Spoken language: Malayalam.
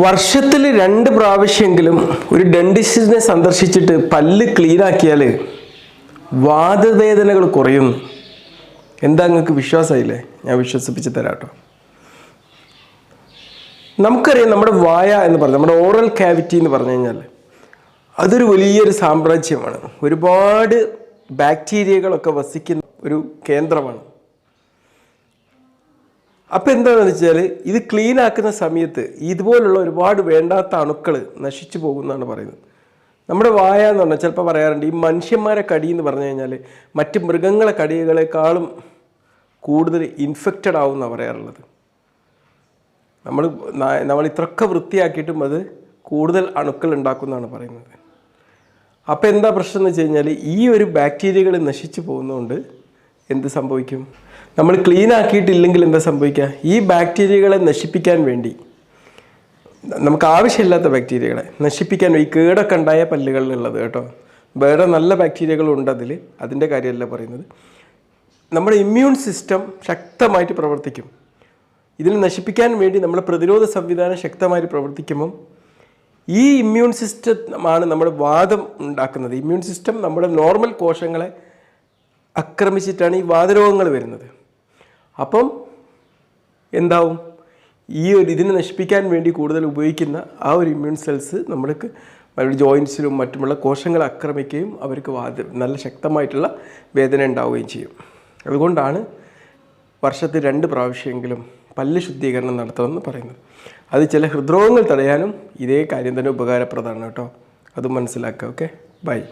വർഷത്തിൽ 2 പ്രാവശ്യമെങ്കിലും ഒരു ഡെന്റിസ്റ്റിനെ സന്ദർശിച്ചിട്ട് പല്ല് ക്ലീൻ ആക്കിയാൽ വാതവേദനകൾ കുറയും. എന്താ നിങ്ങൾക്ക് വിശ്വാസമായില്ലേ? ഞാൻ വിശ്വസിപ്പിച്ച് തരാം കേട്ടോ. നമുക്കറിയാം, നമ്മുടെ വായ എന്ന് പറഞ്ഞാൽ നമ്മുടെ ഓറൽ ക്യാവിറ്റി എന്ന് പറഞ്ഞു കഴിഞ്ഞാൽ അതൊരു വലിയൊരു സാമ്രാജ്യമാണ്. ഒരുപാട് ബാക്ടീരിയകളൊക്കെ വസിക്കുന്ന ഒരു കേന്ദ്രമാണ്. അപ്പോൾ എന്താണെന്ന് വെച്ചാൽ ഇത് ക്ലീൻ ആക്കുന്ന സമയത്ത് ഇതുപോലുള്ള ഒരുപാട് വേണ്ടാത്ത അണുക്കൾ നശിച്ചു പോകുമെന്നാണ് പറയുന്നത്. നമ്മുടെ വായ എന്ന് പറഞ്ഞാൽ ചിലപ്പോൾ പറയാറുണ്ട്, ഈ മനുഷ്യന്മാരെ കടി എന്ന് പറഞ്ഞു കഴിഞ്ഞാൽ മറ്റ് മൃഗങ്ങളെ കടികളെക്കാളും കൂടുതൽ ഇൻഫെക്റ്റഡ് ആവും എന്നാണ് പറയാറുള്ളത്. നമ്മൾ ഇത്രയൊക്കെ വൃത്തിയാക്കിയിട്ടും അത് കൂടുതൽ അണുക്കൾ ഉണ്ടാക്കുമെന്നാണ് പറയുന്നത്. അപ്പോൾ എന്താ പ്രശ്നം എന്ന് വെച്ച് കഴിഞ്ഞാൽ ഈ ഒരു ബാക്ടീരിയകൾ നശിച്ചു പോകുന്നതുകൊണ്ട് എന്ത് സംഭവിക്കും? നമ്മൾ ക്ലീൻ ആക്കിയിട്ടില്ലെങ്കിൽ എന്താ സംഭവിക്കുക? ഈ ബാക്ടീരിയകളെ നശിപ്പിക്കാൻ വേണ്ടി, നമുക്ക് ആവശ്യമില്ലാത്ത ബാക്ടീരിയകളെ നശിപ്പിക്കാൻ ഈ കേടൊക്കെ ഉണ്ടായ പല്ലുകളിലുള്ളത് കേട്ടോ, വേറെ നല്ല ബാക്ടീരിയകളുണ്ട് അതിൻ്റെ കാര്യമല്ല പറയുന്നത്. നമ്മുടെ ഇമ്മ്യൂൺ സിസ്റ്റം ശക്തമായിട്ട് പ്രവർത്തിക്കും. ഇതിനെ നശിപ്പിക്കാൻ വേണ്ടി നമ്മുടെ പ്രതിരോധ സംവിധാനം ശക്തമായിട്ട് പ്രവർത്തിക്കുമ്പം ഈ ഇമ്മ്യൂൺ സിസ്റ്റമാണ് നമ്മുടെ വാദം ഉണ്ടാക്കുന്നത്. ഇമ്മ്യൂൺ സിസ്റ്റം നമ്മുടെ നോർമൽ കോശങ്ങളെ ആക്രമിച്ചിട്ടാണ് ഈ വാതരോഗങ്ങൾ വരുന്നത്. അപ്പം എന്താവും? ഇതിനെ നശിപ്പിക്കാൻ വേണ്ടി കൂടുതൽ ഉപയോഗിക്കുന്ന ആ ഒരു ഇമ്മ്യൂൺ സെൽസ് നമ്മൾക്ക് ജോയിൻസിലും മറ്റുമുള്ള കോശങ്ങളെ ആക്രമിക്കുകയും അവർക്ക് നല്ല ശക്തമായിട്ടുള്ള വേദന ഉണ്ടാവുകയും ചെയ്യും. അതുകൊണ്ടാണ് വർഷത്തിൽ 2 പ്രാവശ്യമെങ്കിലും പല്ല് ശുദ്ധീകരണം നടത്തണമെന്ന് പറയുന്നത്. അത് ചില ഹൃദ്രോഗങ്ങൾ തടയാനും ഇതേ കാര്യം തന്നെ ഉപകാരപ്രദമാണ് കേട്ടോ. അത് മനസ്സിലാക്കുക. Okay, by.